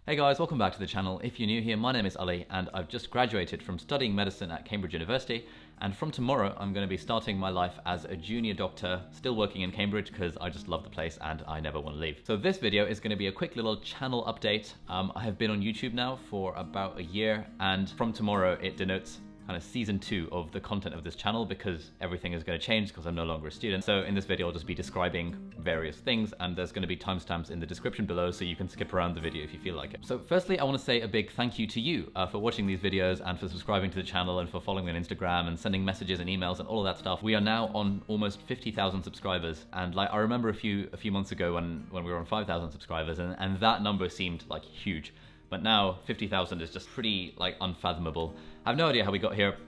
Hey guys, welcome back to the channel. If you're new here, my name is Ali and I've just graduated from studying medicine at Cambridge University, and from tomorrow I'm going to be starting my life as a junior doctor, still working in Cambridge because I just love the place and I never want to leave. So this video is going to be a quick little channel update. I have been on YouTube now for about a year, and from tomorrow it denotes kind of season 2 of the content of this channel because everything is going to change because I'm no longer a student. So in this video I'll just be describing various things, and there's going to be timestamps in the description below so you can skip around the video if you feel like it. So firstly, I want to say a big thank you to you for watching these videos and for subscribing to the channel and for following me on Instagram and sending messages and emails and all of that stuff. We are now on almost 50,000 subscribers, and like I remember a few months ago when we were on 5,000 subscribers and that number seemed like huge. But now 50,000 is just pretty like unfathomable. I have no idea how we got here.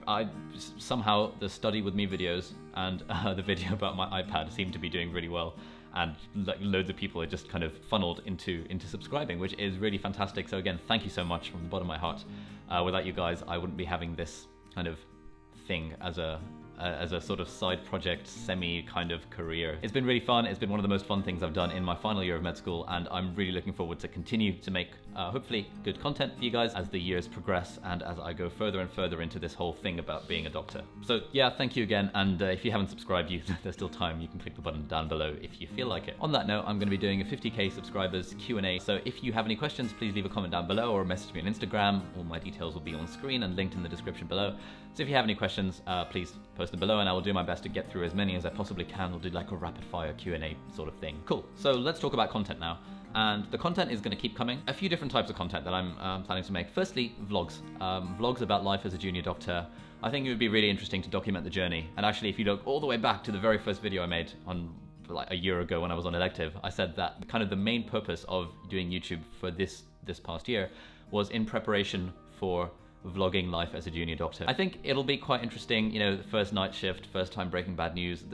Somehow the study with me videos and the video about my iPad seem to be doing really well, and like loads of people are just kind of funneled into subscribing, which is really fantastic. So again, thank you so much from the bottom of my heart. Without you guys, I wouldn't be having this kind of thing as a sort of side project, semi kind of career. It's been really fun. It's been one of the most fun things I've done in my final year of med school, and I'm really looking forward to continue to make hopefully good content for you guys as the years progress and as I go further and further into this whole thing about being a doctor. So yeah, thank you again, and if you haven't subscribed, there's still time. You can click the button down below if you feel like it. On that note, I'm going to be doing a 50k subscribers Q&A, so if you have any questions, please leave a comment down below or message me on Instagram. All my details will be on screen and linked in the description below. So if you have any questions, please post them below and I will do my best to get through as many as I possibly can. We'll do like a rapid fire Q&A sort of thing. Cool, so let's talk about content now. And the content is going to keep coming. A few different types of content that I'm planning to make. Firstly, vlogs. Vlogs about life as a junior doctor. I think it would be really interesting to document the journey. And actually, if you look all the way back to the very first video I made on like a year ago when I was on elective, I said that kind of the main purpose of doing YouTube for this past year was in preparation for vlogging life as a junior doctor. I think it'll be quite interesting, you know, the first night shift, first time breaking bad news,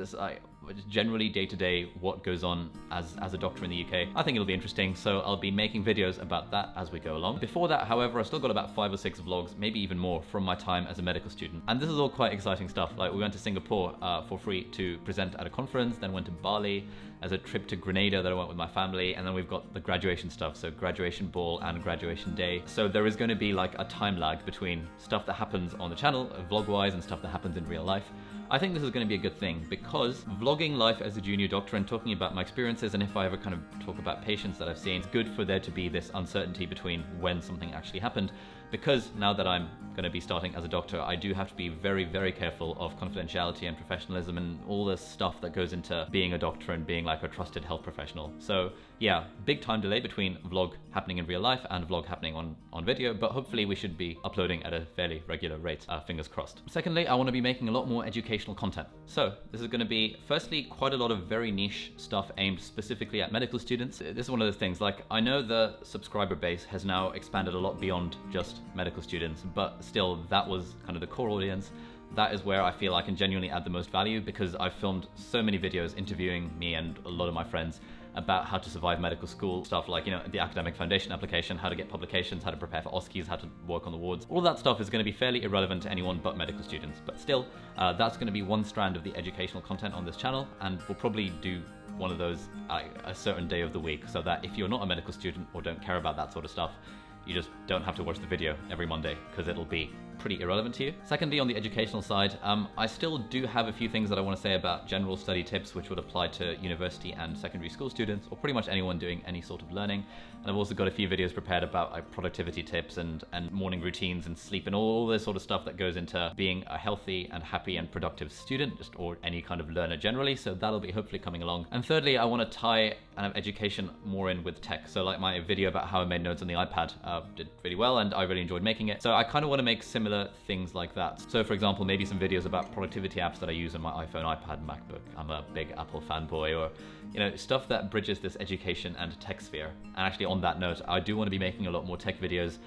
generally day-to-day what goes on as a doctor in the UK. I think it'll be interesting, so I'll be making videos about that as we go along. Before that, however, I've still got about 5 or 6 vlogs, maybe even more, from my time as a medical student. And this is all quite exciting stuff. Like, we went to Singapore for free to present at a conference, then went to Bali as a trip to Grenada that I went with my family, and then we've got the graduation stuff, so graduation ball and graduation day. So there is going to be like a time lag between stuff that happens on the channel, vlog-wise, and stuff that happens in real life. I think this is going to be a good thing because vlogging life as a junior doctor and talking about my experiences, and if I ever kind of talk about patients that I've seen, it's good for there to be this uncertainty between when something actually happened. Because now that I'm going to be starting as a doctor, I do have to be very, very careful of confidentiality and professionalism and all this stuff that goes into being a doctor and being like a trusted health professional. So yeah, big time delay between vlog happening in real life and vlog happening on video, but hopefully we should be uploading at a fairly regular rate, fingers crossed. Secondly, I want to be making a lot more educational content. So this is going to be, firstly, quite a lot of very niche stuff aimed specifically at medical students. This is one of those things, like, I know the subscriber base has now expanded a lot beyond just medical students, but still that was kind of the core audience. That is where I feel I can genuinely add the most value, because I've filmed so many videos interviewing me and a lot of my friends about how to survive medical school, stuff like, you know, the academic foundation application, how to get publications, how to prepare for OSCEs, how to work on the wards. All that stuff is going to be fairly irrelevant to anyone but medical students, but still, that's going to be one strand of the educational content on this channel, and we'll probably do one of those a certain day of the week, so that if you're not a medical student or don't care about that sort of stuff, you just don't have to watch the video every Monday, because it'll be pretty irrelevant to you. Secondly, on the educational side, I still do have a few things that I want to say about general study tips, which would apply to university and secondary school students, or pretty much anyone doing any sort of learning. And I've also got a few videos prepared about like productivity tips and morning routines and sleep and all this sort of stuff that goes into being a healthy and happy and productive student, or any kind of learner generally. So that'll be hopefully coming along. And thirdly, I want to tie education more in with tech. So like my video about how I made notes on the iPad did really well, and I really enjoyed making it. So I kind of want to make similar things like that. So for example, maybe some videos about productivity apps that I use on my iPhone, iPad, MacBook. I'm a big Apple fanboy, or, you know, stuff that bridges this education and tech sphere. And actually, on that note, I do want to be making a lot more tech videos,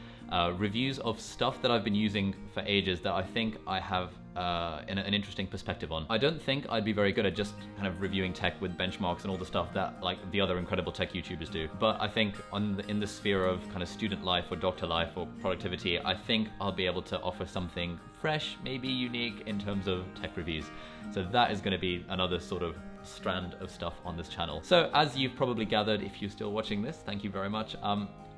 reviews of stuff that I've been using for ages that I think I have an interesting perspective on. I don't think I'd be very good at just kind of reviewing tech with benchmarks and all the stuff that like the other incredible tech YouTubers do. But I think in the sphere of kind of student life or doctor life or productivity, I think I'll be able to offer something fresh, maybe unique in terms of tech reviews. So that is going to be another sort of strand of stuff on this channel. So as you've probably gathered, if you're still watching this, thank you very much.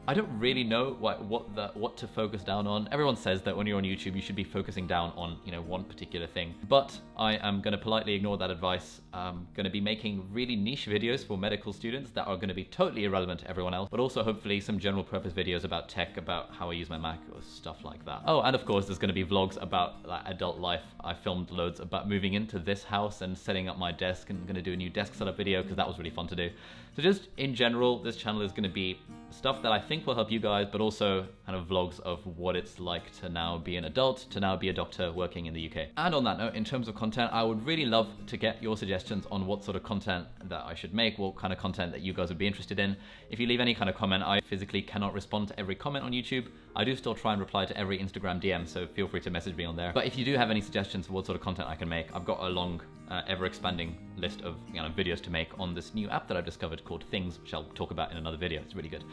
I don't really know what to focus down on. Everyone says that when you're on YouTube, you should be focusing down on, you know, one particular thing. But I am going to politely ignore that advice. I'm going to be making really niche videos for medical students that are going to be totally irrelevant to everyone else, but also hopefully some general purpose videos about tech, about how I use my Mac or stuff like that. Oh, and of course, there's going to be vlogs about like adult life. I filmed loads about moving into this house and setting up my desk, and I'm going to do a new desk setup video because that was really fun to do. So just in general, this channel is going to be stuff that I think will help you guys, but also kind of vlogs of what it's like to now be an adult, to now be a doctor working in the UK. And on that note, in terms of content, I would really love to get your suggestions on what sort of content that I should make, what kind of content that you guys would be interested in. If you leave any kind of comment, I physically cannot respond to every comment on YouTube. I do still try and reply to every Instagram DM, so feel free to message me on there. But if you do have any suggestions for what sort of content I can make, I've got a long, ever-expanding list of videos to make on this new app that I've discovered called Things, which I'll talk about in another video. It's really good.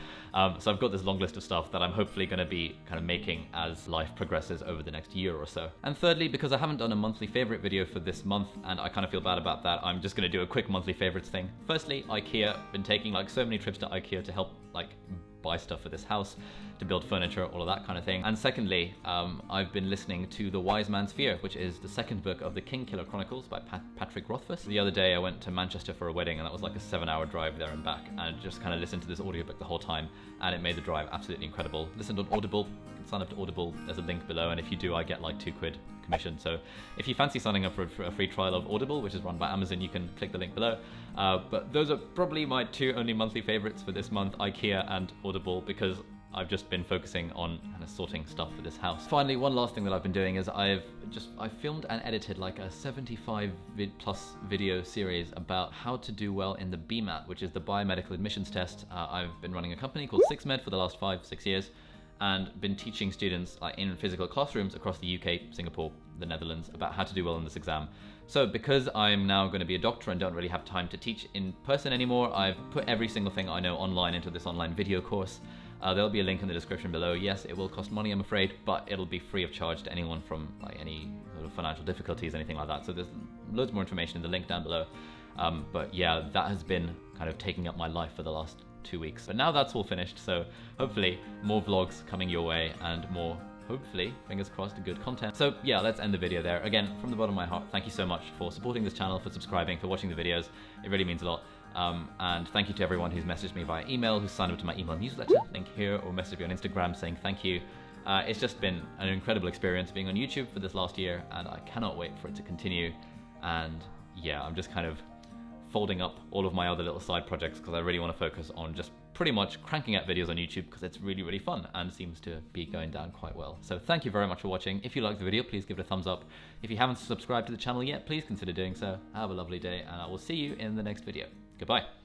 So I've got this long list of stuff that I'm hopefully going to be kind of making as life progresses over the next year or so. And thirdly, because I haven't done a monthly favorite video for this month, and I kind of feel bad about that, I'm just going to do a quick monthly favorites thing. Firstly, IKEA. Been taking like so many trips to IKEA to help like buy stuff for this house, to build furniture, all of that kind of thing. And secondly, I've been listening to The Wise Man's Fear, which is the second book of the King Killer Chronicles by Patrick Rothfuss. The other day I went to Manchester for a wedding, and that was like a 7-hour drive there and back, and just kind of listened to this audiobook the whole time, and it made the drive absolutely incredible. Listened on Audible. You can sign up to Audible, there's a link below, and if you do, I get like £2 commission. So if you fancy signing up for a free trial of Audible, which is run by Amazon, you can click the link below. But those are probably my two only monthly favorites for this month, IKEA and Audible, because I've just been focusing on kind of sorting stuff for this house. Finally, one last thing that I've been doing is I filmed and edited like a 75 plus video series about how to do well in the BMAT, which is the biomedical admissions test. I've been running a company called 6Med for the last 5-6 years, and been teaching students in physical classrooms across the UK, Singapore, the Netherlands, about how to do well in this exam. So because I'm now going to be a doctor and don't really have time to teach in person anymore, I've put every single thing I know online into this online video course. There'll be a link in the description below. Yes, it will cost money, I'm afraid, but it'll be free of charge to anyone from like any sort of financial difficulties, anything like that. So there's loads more information in the link down below. But yeah, that has been kind of taking up my life for the last 2 weeks. But now that's all finished, so hopefully more vlogs coming your way and more, hopefully, fingers crossed, good content. So yeah, let's end the video there. Again, from the bottom of my heart, thank you so much for supporting this channel, for subscribing, for watching the videos. It really means a lot. And thank you to everyone who's messaged me via email, who's signed up to my email newsletter, link here, or messaged me on Instagram saying thank you. It's just been an incredible experience being on YouTube for this last year, and I cannot wait for it to continue. And yeah, I'm just kind of folding up all of my other little side projects because I really want to focus on just pretty much cranking out videos on YouTube because it's really, really fun and seems to be going down quite well. So thank you very much for watching. If you liked the video, please give it a thumbs up. If you haven't subscribed to the channel yet, please consider doing so. Have a lovely day, and I will see you in the next video. Goodbye.